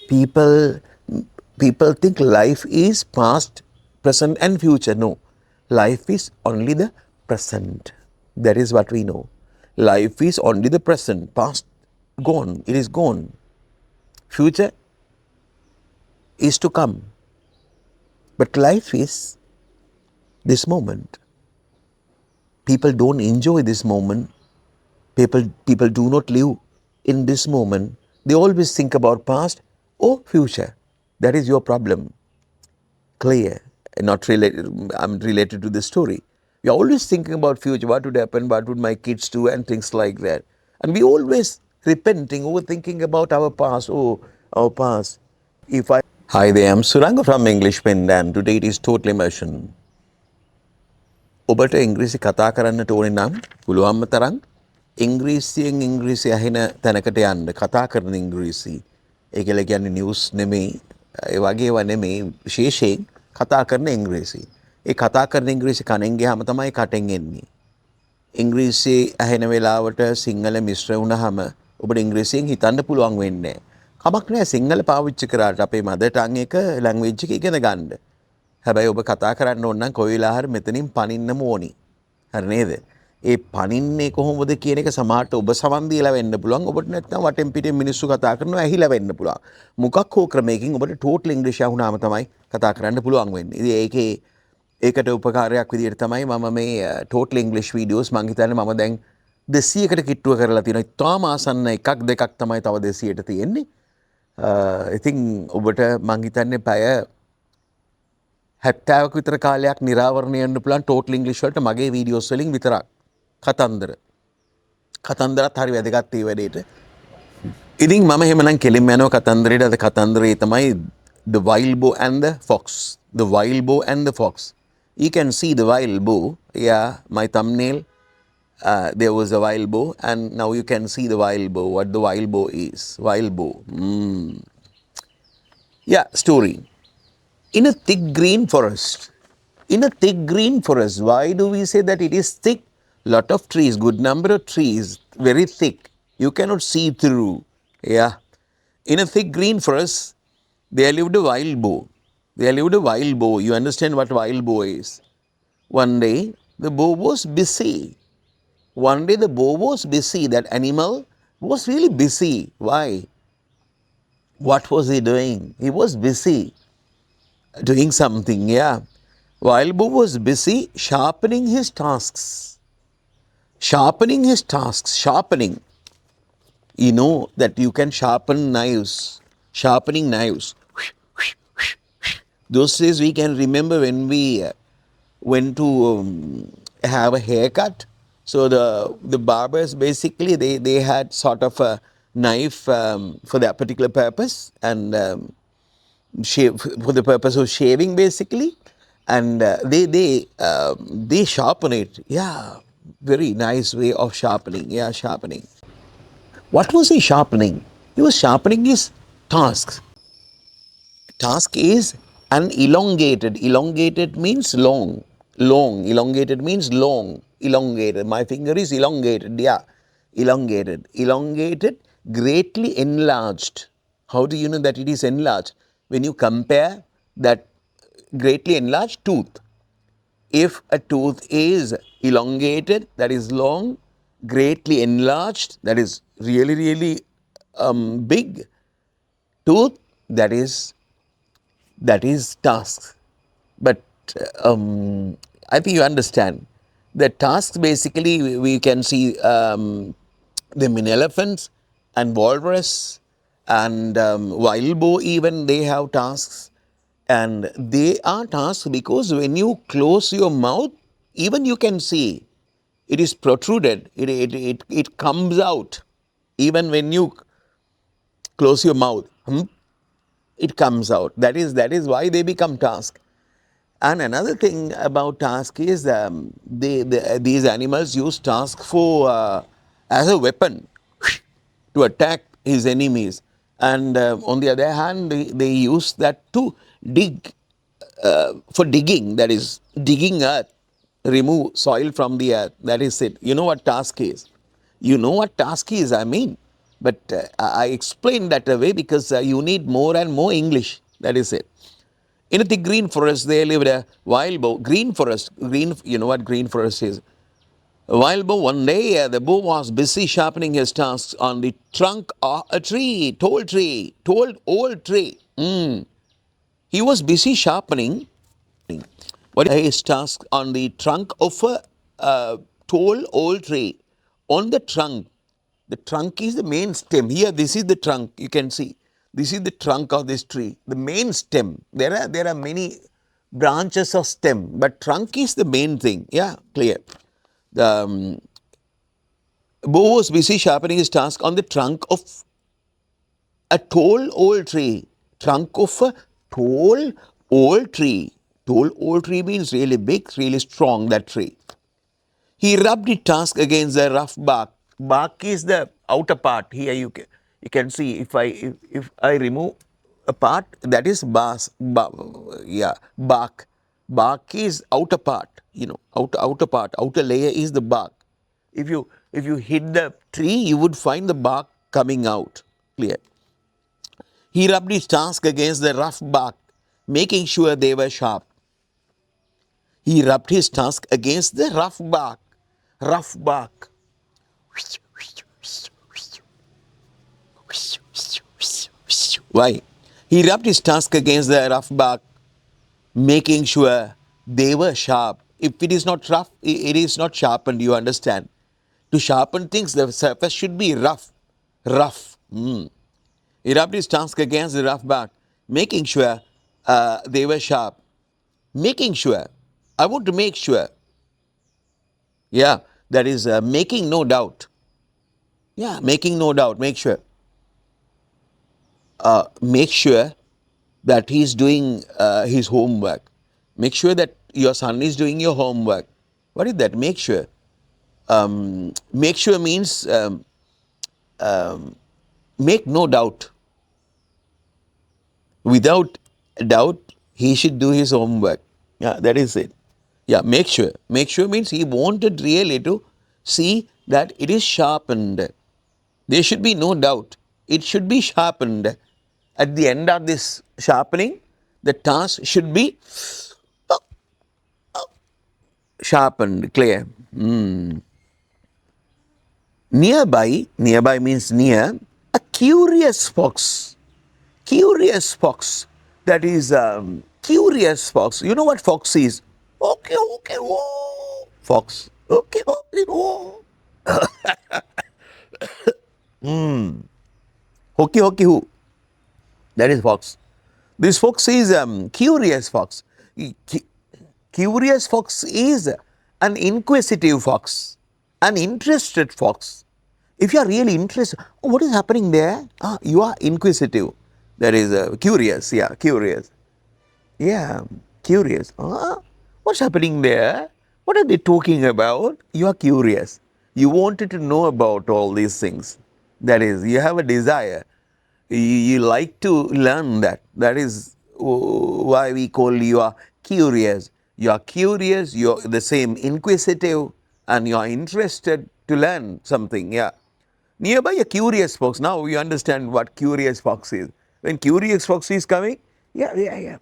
People, people think life is past, present, and future. No, life is only the present. That is what we know. Life is only the present. Past, gone. It is gone. Future is to come. But life is this moment. People don't enjoy this moment. People do not live in this moment. They always think about past or future. That is your problem. Clear. Not related. I'm related to this story. You're always thinking about future. What would happen? What would my kids do? And things like that. And we always repenting, overthinking about our past. Oh, our past. If I Hi there, I'm Suranga from English Pen and today it is total immersion. ඔබට ඉංග්‍රීසි කතා කරන්නට ඕනේ නම් පුළුවන්ම තරම් ඉංග්‍රීසියෙන් ඉංග්‍රීසි ඇහෙන තැනකට යන්න කතා කරන ඉංග්‍රීසි. ඒකල කියන්නේ නිවුස් නෙමෙයි ඒ වගේ ඒවා නෙමෙයි විශේෂයෙන් කතා කරන ඉංග්‍රීසි. ඒ කතා කරන ඉංග්‍රීසි කනෙන් ගියාම තමයි කටෙන් එන්නේ. ඉංග්‍රීසි ඇහෙන වෙලාවට සිංහල මිශ්‍ර වුණාම ඔබට ඉංග්‍රීසියෙන් හිතන්න පුළුවන් වෙන්නේ නැහැ. කමක් නැහැ සිංහල පාවිච්චි කරාට අපේ මදර් ටං එක ලැන්ග්වේජ් එක ඉගෙන ගන්න. හැබැයි ඔබ කතා කරන්න ඕන නම් කොයි වෙලාව හරි මෙතනින් පනින්නම ඕනි. හරි නේද? ඒ පනින්නේ කොහොමද කියන එක සමහරට ඔබ සමන් දීලා වෙන්න පුළුවන්. ඔබට නැත්නම් වටෙන් පිටින් මිනිස්සු කතා කරනවා ඇහිලා වෙන්න පුළුවන්. මොකක් හෝ ක්‍රමයකින් ඔබට ටෝටල් ඉංග්‍රීසි අහුනාම තමයි කතා කරන්න පුළුවන් වෙන්නේ. ඉතින් ඒකට උපකාරයක් විදිහට තමයි මම මේ ටෝටල් ඉංග්‍රීසි වීඩියෝස් මම හිතන්නේ මම දැන් 200කට කිට්ටුව කරලා තියෙනවා. ඉතාම ආසන්න එකක් දෙකක් තමයි තව 200ට තියෙන්නේ. ඉතින් ඔබට මම හිතන්නේ පැය 70ක විතර කාලයක් නිරාවරණය වෙන්න පුළුවන් ටෝටල් ඉංග්‍රීසි වලට මගේ වීඩියෝස් වලින් විතරක්. කතන්දරත් හරි වැදගත් ඒ වැඩේට. ඉතින් මම එහෙමනම් කෙලින්ම යනවා කතන්දරේට. අද කතන්දරේ තමයි The Wild Boar and the Fox. The Wild Boar and the Fox. You can see the wild boar. Yeah, my thumbnail. There was a wild boar and now you can see the wild boar. What the wild boar is. Wild boar. Yeah, story. In a thick green forest. In a thick green forest. Why do we say that it is thick? Lot of trees, good number of trees, very thick. You cannot see through. Yeah. In a thick green forest, there lived a wild boar. There lived a wild boar. You understand what wild boar is? One day, the boar was busy. One day, the boar was busy. That animal was really busy. Why? What was he doing? He was busy doing something, yeah. Wild boar was busy sharpening his tasks. Sharpening his tasks. Sharpening. You know that you can sharpen knives. Sharpening knives. Those days we can remember when we went to have a haircut. So the barbers basically they had sort of a knife for that particular purpose and shave for the purpose of shaving basically, and they sharpen it. Yeah, very nice way of sharpening. Yeah, sharpening. What was he sharpening? He was sharpening his tasks. Task is an elongated. Elongated means long. Long. Elongated means long. Elongated. My finger is elongated. Yeah, elongated. Elongated, greatly enlarged. How do you know that it is enlarged? When you compare that greatly enlarged tooth. If a tooth is elongated, that is long, greatly enlarged, that is really, really big tooth, that is task. But I think you understand. The tasks basically we can see them in elephants and walrus. And wild boar even they have tasks, and they are tasks because when you close your mouth, even you can see it is protruded. It comes out even when you close your mouth. It comes out. That is why they become task. And another thing about task is these animals use task for as a weapon to attack his enemies. And on the other hand, they use that to dig, for digging, that is digging earth, remove soil from the earth. That is it. You know what task is? You know what task is, I mean. But I explained that away because you need more and more English. That is it. In a thick green forest, there lived a wild boar. Green forest, green. You know what green forest is? A wild boar. One day, the boar was busy sharpening his tusks on the trunk of a tree, tall old tree. He was busy sharpening what is his task on the trunk of a tall old tree. On the trunk is the main stem. Here, this is the trunk. You can see this is the trunk of this tree. The main stem. There are many branches of stem, but trunk is the main thing. Yeah, clear. The Bo was busy sharpening his task on the trunk of a tall old tree. Trunk of a tall old tree. Tall old tree means really big, really strong, that tree. He rubbed the tusk against the rough bark. Bark is the outer part. Here you can see if I remove a part, that is bark. Bark is outer part, outer part, outer layer is the bark. If you hit the tree, you would find the bark coming out. Clear. He rubbed his tusk against the rough bark, making sure they were sharp. He rubbed his tusk against the rough bark. Rough bark. Why? He rubbed his tusk against the rough bark, making sure they were sharp. If it is not rough, it is not sharpened, you understand. To sharpen things, the surface should be rough. Rough. He rubbed his tusk against the rough bark, making sure they were sharp. Making sure. I want to make sure. Yeah, that is making no doubt. Yeah, making no doubt. Make sure. Make sure that he's doing his homework. Make sure that your son is doing your homework. What is that? Make sure. Make sure means make no doubt. Without doubt, he should do his homework. Yeah, that is it. Yeah, make sure. Make sure means he wanted really to see that it is sharpened. There should be no doubt. It should be sharpened. At the end of this sharpening, the task should be sharpened, clear. Nearby means near, a curious fox. Curious fox. That is curious fox. You know what fox is? Okay, whoa. Fox. Okay, whoa. Hoki, who? That is fox. This fox is curious fox. Curious fox is an inquisitive fox, an interested fox. If you are really interested, what is happening there? You are inquisitive. That is curious. Yeah, curious. Yeah, curious. What's happening there? What are they talking about? You are curious. You wanted to know about all these things. That is, you have a desire. You like to learn that. That is why we call you are curious. You are curious, you are the same inquisitive, and you are interested to learn something. Yeah. Nearby a curious fox. Now you understand what curious fox is. When curious fox is coming, yeah.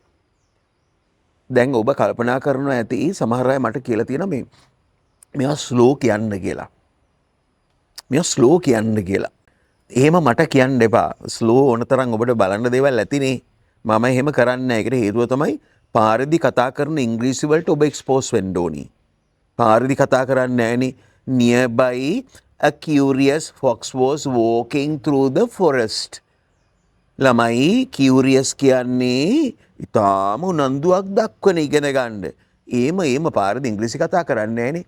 දැන් ඔබ කල්පනා කරනවා ඇති සමහර අය මට කියලා තියෙනවා මෙයා ස්ලෝ කියන්න කියලා. මෙයා ස්ලෝ කියන්න කියලා. එහෙම මට කියන්න එපා. ස්ලෝ ඕන තරම් ඔබට බලන්න දේවල් ඇතිනේ. මම එහෙම කරන්නේ නැහැ. ඒකට හේතුව තමයි පාරදී කතා කරන ඉංග්‍රීසි වලට ඔබ එක්ස්පෝස් වෙන්න ඕනි. පාරදී කතා කරන්නේ නැහනේ. Nearby a curious fox was walking through the forest. ළමයි කියුරියස් කියන්නේ ඉතාම උනන්දුවක් දක්වන ඉගෙන ගන්න. ඒම පාරදී ඉංග්‍රීසි කතා කරන්නේ නැහනේ.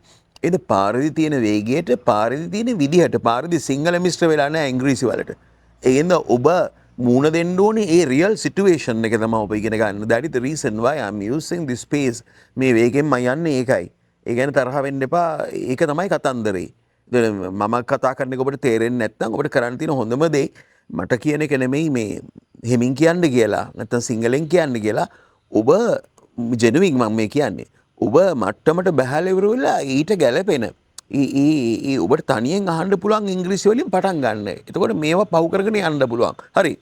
ඒද පාරදී තියෙන වේගයට, පාරදී තියෙන විදිහට, පාරදී සිංහල මිශ්‍ර වෙලා නැහැ ඉංග්‍රීසි වලට. ඒකෙන්ද ඔබ මූණ දෙන්න ඕනේ ඒ රියල් සිටුේෂන් එක තමයි ඔබ ඉගෙන ගන්න. That is the reason why I am using this space. මේ වේගෙන් මම යන්නේ ඒකයි. ඒ ගැන තරහ වෙන්න එපා. ඒක තමයි කතන්දරේ. මම කතා කරන එක ඔබට තේරෙන්නේ නැත්නම් ඔබට කරන්න තියෙන හොඳම දේ මට කියන එක නෙමෙයි මේ හෙමින් කියන්න කියලා නැත්නම් සිංහලෙන් කියන්න කියලා ඔබ ජෙනුවින් මම මේ කියන්නේ ඔබ මට්ටමට බහලා ඉවර වෙලා ඊට ගැලපෙන ඔබට තනියෙන් අහන්න පුළුවන් ඉංග්‍රීසි වලින් පටන් ගන්න. එතකොට මේවා පහු කරගෙන යන්න පුළුවන්. හරි.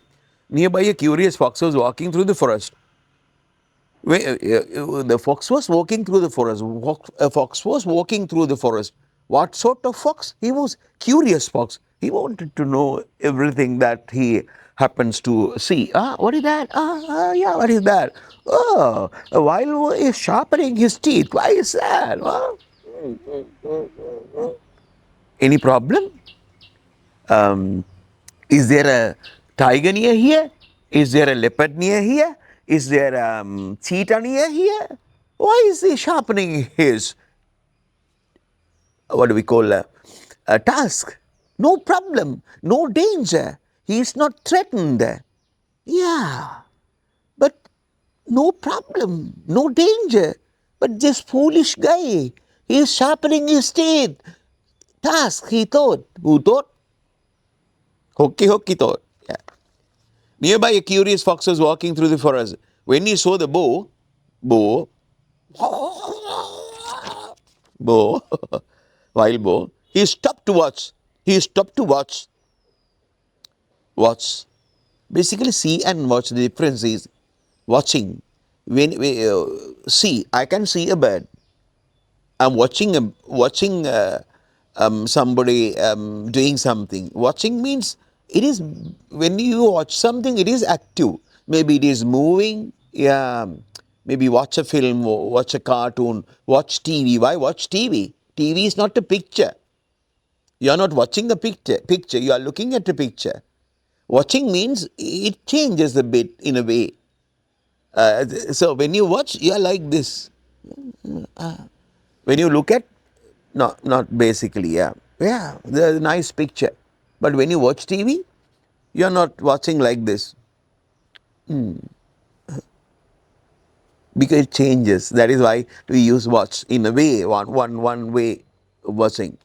Nearby a curious fox was walking through the forest. The fox was walking through the forest. A fox was walking through the forest. What sort of fox? He was curious fox. He wanted to know everything that he happens to see. What is that? Yeah, what is that? Oh, while he is sharpening his teeth. Why is that? Any problem? Is there a tiger near here? Is there a leopard near here? Is there a cheetah near here? Why is he sharpening his, what do we call a task? No problem, no danger. He is not threatened. Yeah, but no problem, no danger. But this foolish guy, he is sharpening his teeth. Task, he thought. Who thought? Hoki thought. Yeah. Nearby, a curious fox was walking through the forest. When he saw the bow, wild boar, he stopped to watch. He stopped to watch. Watch. Basically, see and watch. The difference is watching. When we see, I can see a bird. I'm watching somebody doing something. Watching means it is when you watch something, it is active. Maybe it is moving. Yeah. Maybe watch a film, watch a cartoon, watch TV. Why watch TV? TV is not a picture. You are not watching a picture. You are looking at a picture. Watching means it changes a bit in a way. So when you watch, you are like this. When you look at, not basically, yeah, there's a nice picture. But when you watch TV, you are not watching like this. Because it changes. That is why we use watch in a way, one way of watching.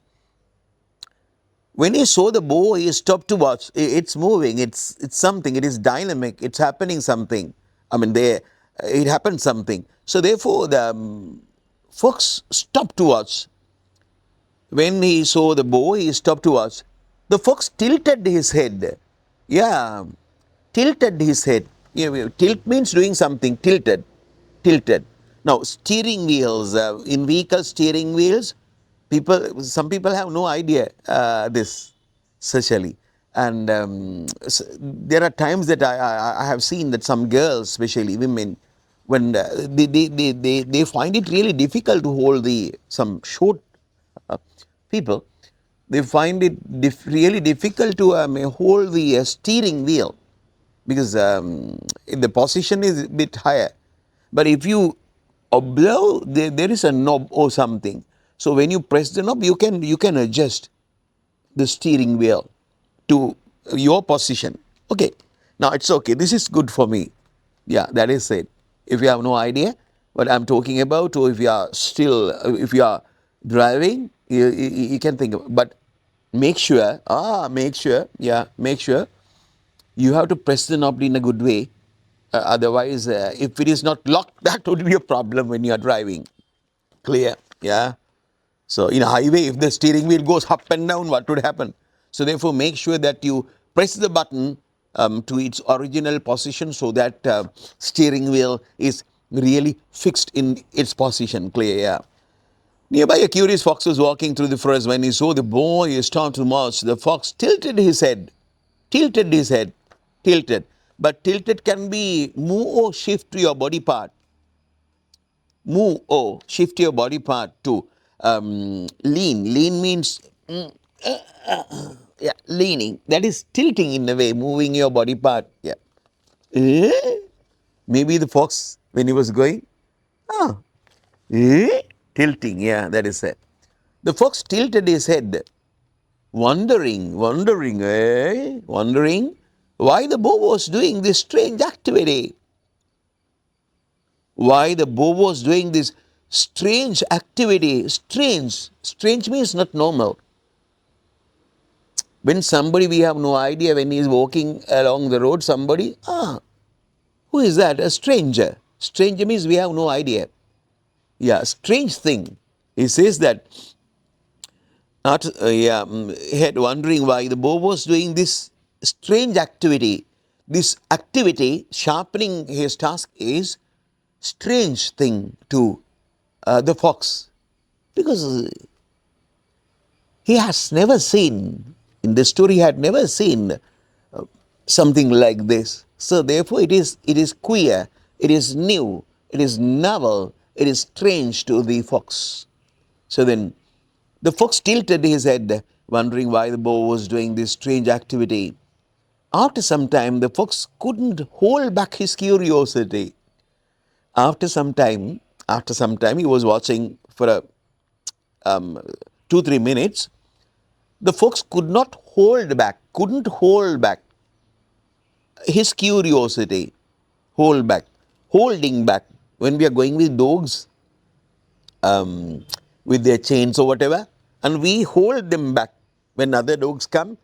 When he saw the bow, he stopped to watch. It's moving. It's something. It is dynamic. It's happening something. I mean, it happened something. So therefore, the fox stopped to watch. When he saw the bow, he stopped to watch. The fox tilted his head. Yeah, tilted his head. Tilt means doing something. Tilted. Now, steering wheels, in vehicle steering wheels, some people have no idea this, socially. And there are times that I have seen that some girls, especially women, when they find it really difficult to hold some short people, they find it really difficult to hold the steering wheel because the position is a bit higher. But if you observe, there is a knob or something. So when you press the knob, you can adjust the steering wheel to your position. Okay, now it's okay. This is good for me. Yeah, that is it. If you have no idea what I'm talking about, or if you are driving, you can think of it. But make sure you have to press the knob in a good way. Otherwise, if it is not locked, that would be a problem when you are driving. Clear? Yeah. So in a highway, if the steering wheel goes up and down, what would happen? So therefore, make sure that you press the button to its original position so that steering wheel is really fixed in its position. Clear? Yeah. Nearby, a curious fox was walking through the forest. When he saw the boy, he stopped to watch. The fox tilted his head. But tilted can be move or shift to your body part. Move or shift your body part to lean. Lean means leaning. That is tilting in a way, moving your body part. Yeah. Maybe the fox, when he was going, tilting. Yeah, that is it. The fox tilted his head, wondering why the bow was doing this strange activity. Why the bow was doing this strange activity. Strange means not normal. When somebody, we have no idea, when he is walking along the road, somebody, who is that? A stranger. Stranger means we have no idea. Yeah, strange thing. He says that Not, yeah, head wondering why the bow was doing this strange activity. This activity, sharpening his task, is strange thing to the fox, because he has never seen, in the story, he had never seen something like this. So therefore, it is queer, it is new, it is novel, it is strange to the fox. So then the fox tilted his head, wondering why the boar was doing this strange activity. After some time, the fox couldn't hold back his curiosity. After some time, he was watching for a 2-3 minutes. The fox couldn't hold back his curiosity. Holding back. When we are going with dogs, with their chains or whatever, and we hold them back. When other dogs come,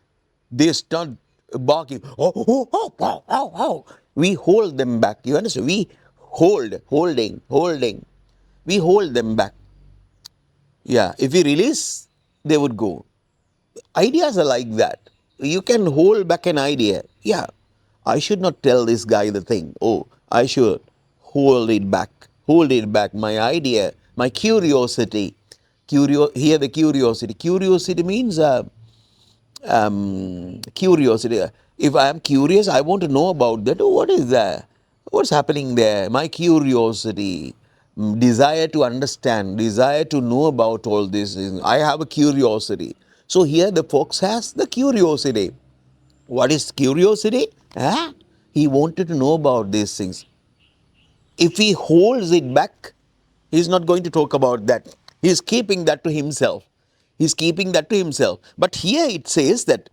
they start barking. Oh, oh, oh, oh, oh, oh. We hold them back. You understand? We holding. We hold them back. Yeah, if we release, they would go. Ideas are like that. You can hold back an idea. Yeah, I should not tell this guy the thing. Oh, I should hold it back. Hold it back. My idea, my curiosity. Here the curiosity. Curiosity means curiosity. If I am curious, I want to know about that. Oh, what is that? What's happening there? My curiosity, desire to understand, desire to know about all this. I have a curiosity. So here the fox has the curiosity. What is curiosity? Huh? He wanted to know about these things. If he holds it back, he's not going to talk about that. He's keeping that to himself. But here it says that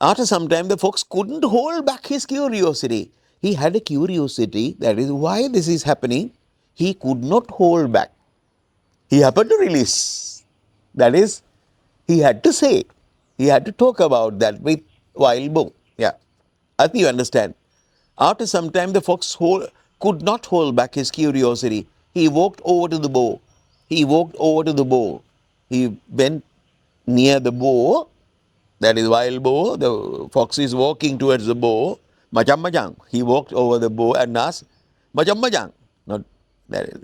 after some time, the fox couldn't hold back his curiosity. He had a curiosity, that is why this is happening. He could not hold back. He happened to release. That is, he had to say. He had to talk about that with wild boar. Yeah. I think you understand. After some time, the fox could not hold back his curiosity. He walked over to the boar. He went near the boar, that is wild boar. The fox is walking towards the boar. Macam macam. He walked over the boar and asked, Macam macam.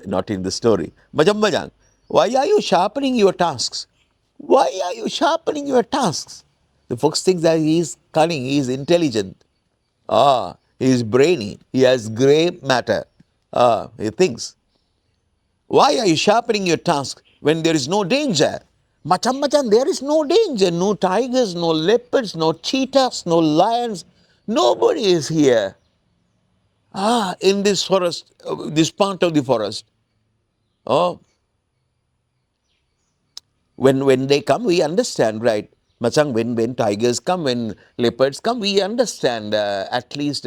Not in the story. Macam macam. Why are you sharpening your tasks? The fox thinks that he is cunning, he is intelligent. He is brainy. He has grey matter. He thinks. Why are you sharpening your task when there is no danger? Macam, there is no danger. No tigers, no leopards, no cheetahs, no lions. Nobody is here. In this forest, this part of the forest. Oh, when they come, we understand, right? Macam, when tigers come, when leopards come, we understand at least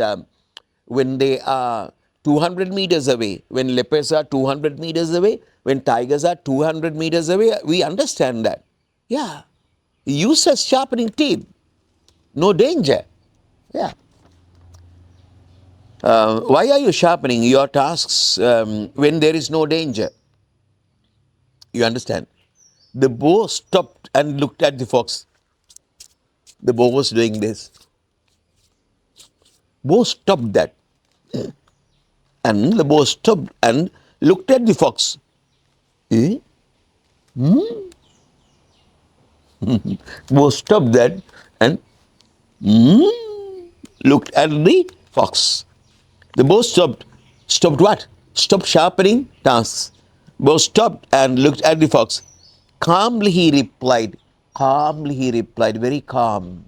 when they are 200 meters away, when leopards are 200 meters away, when tigers are 200 meters away, we understand that. Yeah. Use a sharpening teeth. No danger. Yeah. Why are you sharpening your tasks when there is no danger? You understand? The boar stopped and looked at the fox. The boar was doing this. Boar stopped that. And the boar stopped and looked at the fox. Eh? Boar stopped that and looked at the fox. The boar stopped. Stopped what? Stopped sharpening tasks. Boar stopped and looked at the fox. Calmly he replied, very calm.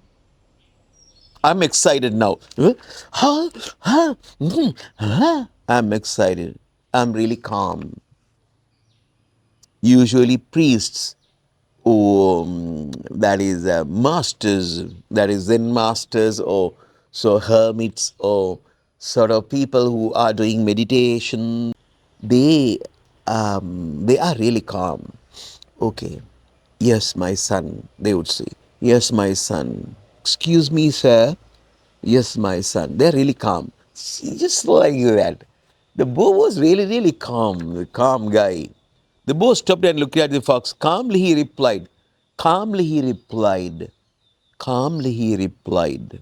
I'm excited now. I'm excited. I'm really calm. Usually priests, or that is masters, that is Zen masters, or so hermits, or sort of people who are doing meditation, they are really calm. Okay, yes, my son, they would say. Yes, my son. Excuse me, sir. Yes, my son. They're really calm. Just like that. The boar was really, really calm, the calm guy. The boar stopped and looked at the fox. Calmly he replied, Calmly he replied, calmly he replied,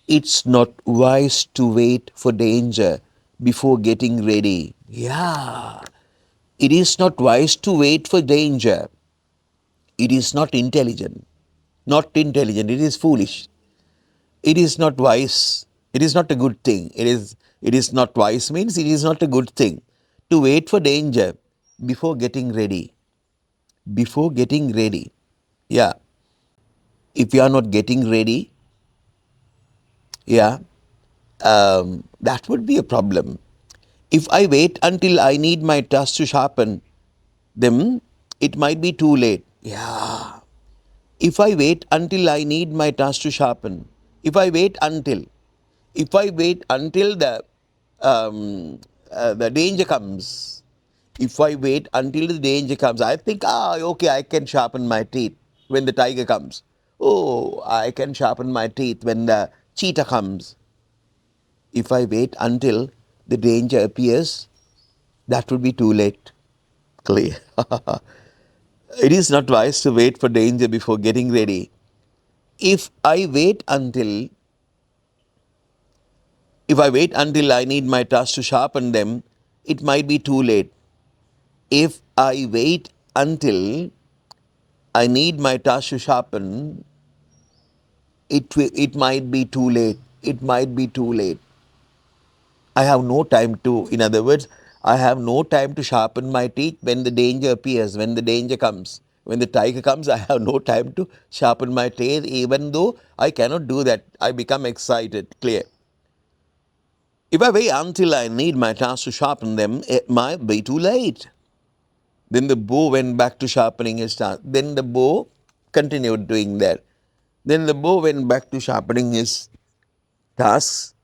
it's not wise to wait for danger before getting ready. Yeah, it is not wise to wait for danger. It is not intelligent. Not intelligent, it is foolish. It is not wise. It is not a good thing. It is not wise means it is not a good thing to wait for danger before getting ready. Before getting ready. Yeah. If you are not getting ready, yeah, that would be a problem. If I wait until I need my task to sharpen them, it might be too late. Yeah. If I wait until I need my task to sharpen, if I wait until, if I wait until the danger comes, if I wait until the danger comes, I think, okay, I can sharpen my teeth when the tiger comes. Oh, I can sharpen my teeth when the cheetah comes. If I wait until the danger appears, that would be too late. Clear. It is not wise to wait for danger before getting ready. If I wait until I need my task to sharpen them, it might be too late. If I wait until I need my task to sharpen, it might be too late. It might be too late. I have no time to, in other words, I have no time to sharpen my teeth when the danger appears, when the danger comes. When the tiger comes, I have no time to sharpen my teeth, even though I cannot do that. I become excited. Clear. If I wait until I need my task to sharpen them, it might be too late. Then the bow went back to sharpening his task. Then the bow continued doing that. Then the bow went back to sharpening his tasks,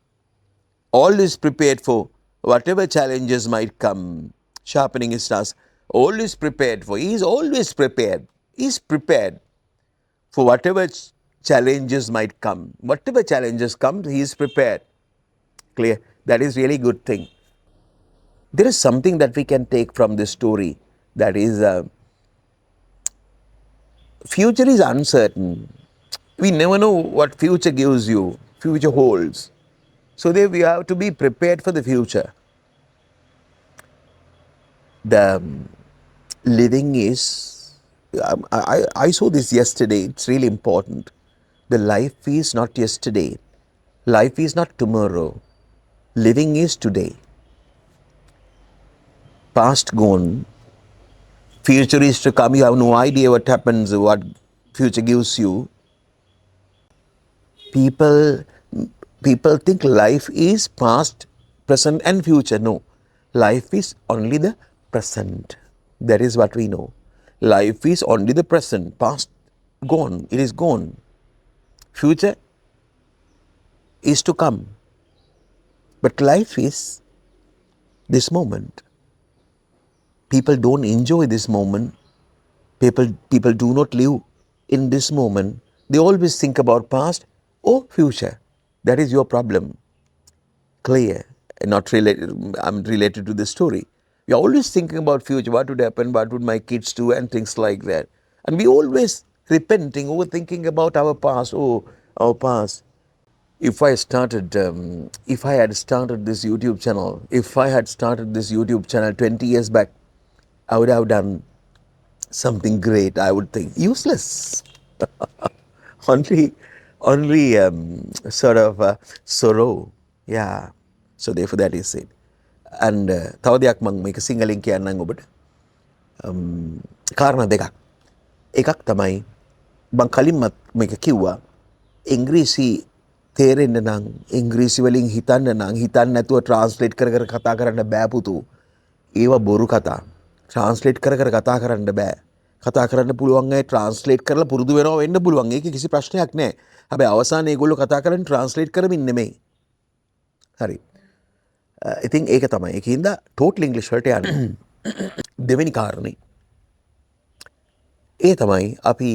always prepared for whatever challenges might come, sharpening his task, always prepared for. He is always prepared. He is prepared for whatever challenges might come. Whatever challenges come, he is prepared. Clear? That is really good thing. There is something that we can take from this story, that is, future is uncertain. We never know what future gives you, future holds. So there we have to be prepared for the future. The living is, I saw this yesterday, it's really important. The life is not yesterday. Life is not tomorrow. Living is today. Past gone. Future is to come. You have no idea what happens, what future gives you. People think life is past, present and future. No. Life is only the present. That is what we know. Life is only the present. Past, gone. It is gone. Future is to come. But life is this moment. People don't enjoy this moment. People do not live in this moment. They always think about past or future. That is your problem. Clear. Not related. I'm related to the story. We are always thinking about future. What would happen? What would my kids do? And things like that. And we always repenting, overthinking about our past. Oh, our past. If I had started this YouTube channel 20 years back, I would have done something great. I would think useless. only sort of sorrow. Yeah. So therefore that is it. And තව දෙයක් මම මේක සිංහලෙන් කියන්නම් ඔබට. කාරණා දෙකක්. එකක් තමයි මම කලින්මත් මේක කිව්වා. ඉංග්‍රීසි තේරෙන්න නම් ඉංග්‍රීසි වලින් හිතන්න නම් හිතන්න නැතුව ට්‍රාන්ස්ලේට් කර කර කතා කරන්න බෑ පුතු. ඒවා බොරු කතා. ට්‍රාන්ස්ලේට් කර කර කතා කරන්න බෑ. කතා කරන්න පුළුවන් අය ට්‍රාන්ස්ලේට් කරලා පුරුදු වෙනවා වෙන්න පුළුවන්. ඒක කිසි ප්‍රශ්නයක් නෑ. හැබැයි අවසානයේ ඒගොල්ලෝ කතා කරන්නේ ට්‍රාන්ස්ලේට් කරමින් නෙමෙයි. හරි. ඉතින් ඒක තමයි. ඒකින්ද ටෝටල් ඉංග්ලිෂ් වලට යන්නේ. දෙවෙනි කාරණේ. ඒ තමයි අපි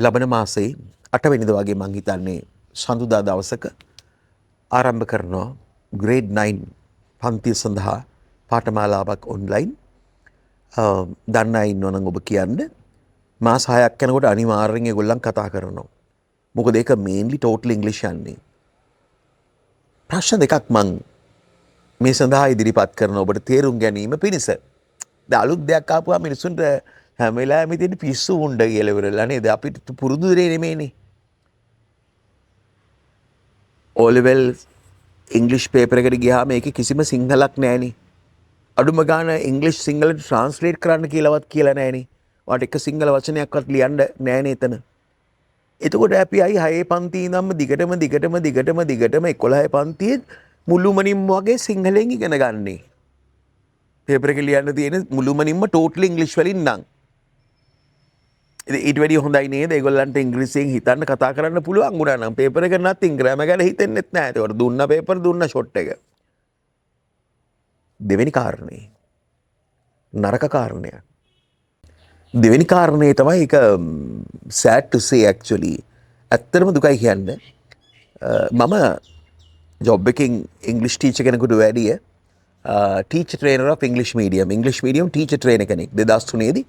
ලබන මාසේ 8 වෙනිදා වගේ මං හිතන්නේ සඳුදා දවසක ආරම්භ කරනවා grade 9 පන්තිය සඳහා පාඨමාලාවක් ඔන්ලයින්. දන්න අය ඉන්නවා නම් ඔබ කියන්න. මාස 6ක් යනකොට අනිවාර්යෙන් ඒගොල්ලන් කතා කරනවා. මොකද ඒක මේන්ලි ටෝටල් ඉංග්ලිෂ් යන්නේ. ප්‍රශ්න දෙකක් මං මේ සඳහා ඉදිරිපත් කරන ඔබට තේරුම් ගැනීම පිණිස. දැන් අලුත් දෙයක් ආපුවා මිනිස්සුන්ට හැම වෙලාවෙම ඉතින් පිස්සු උණ්ඩ කියලා ඉවරලා නේද? අපිට පුරුදු දෙන්නේ නෙමෙයිනේ. O level ඉංග්ලිෂ් පේපර් එකට ගියාම ඒකේ කිසිම සිංහලක් නැහෙනේ. අඩුම ගාන ඉංග්ලිෂ් සිංහලට ට්‍රාන්ස්ලේට් කරන්න කියලාවත් කියලා නැහෙනේ. ඔයාට එක සිංහල වචනයක්වත් ලියන්න නැහෙනේ එතන. එතකොට අපි අයි 6 පන්ති ඉඳන්ම දිගටම 11 පන්තියේ මුළුමනින්ම වගේ සිංහලෙන් ඉගෙන ගන්නේ. පේපර් එක ලියන්න තියෙන මුළුමනින්ම ටෝටල් ඉංග්ලිෂ් වලින් නම්. ඊට වැඩිය හොඳයි නේද? ඒගොල්ලන්ට ඉංග්‍රීසියෙන් හිතන්න කතා කරන්න පුළුවන් වුණා නම් පේපර් එක නැත්නම් ග්‍රෑමර් ගැන හිතෙන්නෙත් නැහැ. ඒකට දුන්න පේපර් දුන්න ෂොට් එක. දෙවෙනි කාරණේ නරක කාරණය. දෙවෙනි කාරණේ තමයි ඒක sad to say actually. ඇත්තටම දුකයි කියන්න. මම ජොබ් එකකින් ඉංග්‍රීසි ටීචර් කෙනෙකුට වැඩිය ටීචර් ට්‍රේනර් ඔෆ් ඉංග්‍රීසි මීඩියම් ටීචර් ට්‍රේනර් කෙනෙක් 2003 දී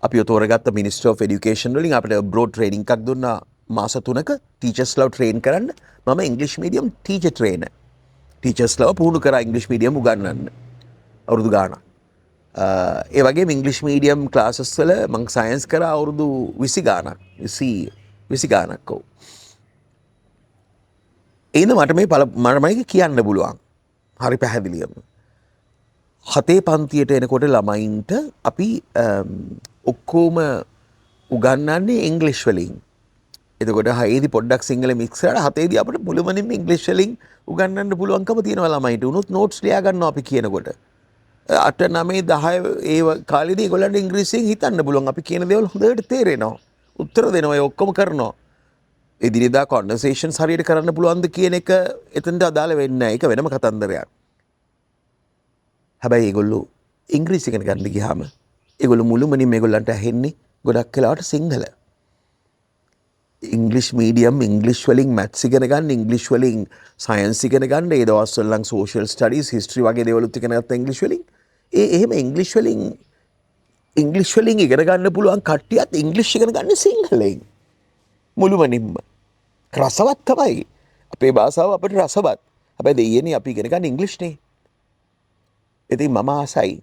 අපි තෝරගත්ත මිනිස්ට්‍රි ඔෆ් එඩියුකේෂන් වලින් අපිට බ්‍රෝඩ් ට්‍රේනින්ග් එකක් දුන්නා මාස 3ක ටීචර්ස්ලව ට්‍රේන් කරන්න. මම ඉංග්‍රීසි මීඩියම් ටීචර් ට්‍රේනර්. ටීචර්ස්ලව පුහුණු කරා ඉංග්‍රීසි මීඩියම් උගන්වන්න අවුරුදු ගාණක්. ඒ වගේම ඉංග්‍රීසි මීඩියම් ක්ලාසස් වල මම සයන්ස් කරා අවුරුදු 20 ගාණක් 20 ගාණක් ඔව්. එහෙනම් මට මේක කියන්න පුළුවන්. හරි පැහැදිලිවම. 7 පන්තියට එනකොට ළමයින්ට අපි ඔක්කොම උගන්වන්නේ ඉංග්‍රීසි වලින්. එතකොට 6 දී පොඩ්ඩක් සිංහල මික්ස් කරලා 7 දී අපිට මුළුමනින්ම ඉංග්‍රීසි වලින් උගන්වන්න පුළුවන්කම තියෙනවා ළමයින්ට. උනොත් නෝට්ස් ලියා ගන්නවා අපි කියනකොට. 8 9 10 ඒ කාලේදී ඒගොල්ලන්ට ඉංග්‍රීසියෙන් හිතන්න පුළුවන්. අපි කියන දේවල් හොඳට තේරෙනවා. උත්තර දෙනවා. ඒ ඔක්කොම කරනවා. එදිනෙදා කොන්වර්සේෂන්ස් හරියට කරන්න පුළුවන්ද කියන එක එතනට අදාළ වෙන්නේ නැහැ. ඒක වෙනම කතන්දරයක්. හැබැයි ඒගොල්ලෝ ඉංග්‍රීසි ඉගෙන ගන්න ගියාම ඒගොල්ලෝ මුළුමනින්ම ඒගොල්ලන්ට ඇහෙන්නේ ගොඩක් වෙලාවට සිංහල. ඉංග්‍රීසි මීඩියම් ඉංග්‍රීසි වලින් මැත්ස් ඉගෙන ගන්න, ඉංග්‍රීසි වලින් සයන්ස් ඉගෙන ගන්න, ඒ දවස්වල නම් සෝෂල් ස්ටඩීස්, හිස්ටරි වගේ දේවලුත් ඉගෙන ගත්ත ඉංග්‍රීසි වලින්. එහෙම ඉංග්‍රීසි වලින් ඉගෙන ගන්න පුළුවන් කට්ටියත් ඉංග්‍රීසි ඉගෙන ගන්න සිංහලෙන්. මුළුමනින්ම. රසවත් තමයි. අපේ භාෂාව අපිට රසවත්. හැබැයි දෙයියනේ අපි ඉගෙන ගන්න ඉංග්‍රීසිනේ. ඉතින් මම ආසයි.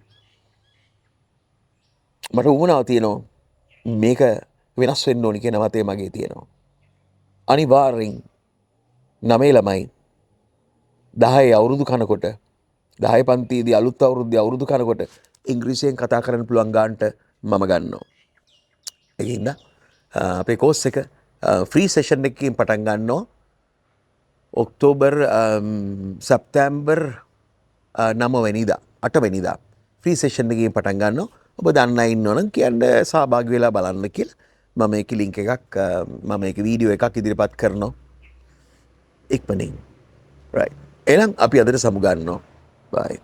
මට උවමනාවක් තියෙනවා මේක වෙනස් වෙන්න ඕනි කියන මතය මගේ තියෙනවා. අනිවාර්යෙන් 9 ළමයි 10 අවුරුදු කනකොට 10 පන්තියේදී අලුත් අවුරුද්දේ අවුරුදු කනකොට ඉංග්‍රීසියෙන් කතා කරන්න පුළුවන් ගානට මම ගන්නවා. ඒකින්ද අපේ කෝස් එක ෆ්‍රී සෙෂන් එකකින් පටන් ගන්නවා. ඔක්තෝබර් සැප්තැම්බර් 9 වෙනිදා 8 වෙනිදා ෆ්‍රී සෙෂන් එකකින් පටන් ගන්නවා. ඔබ දන්න අය ඉන්නවනම් කියන්න සහභාගී වෙලා බලන්න කියලා. මම මේකේ ලින්ක් එකක් මම මේකේ වීඩියෝ එකක් ඉදිරිපත් කරනවා ඉක්මනින්. right. එහෙනම් අපි අදට සමු ගන්නවා. bye.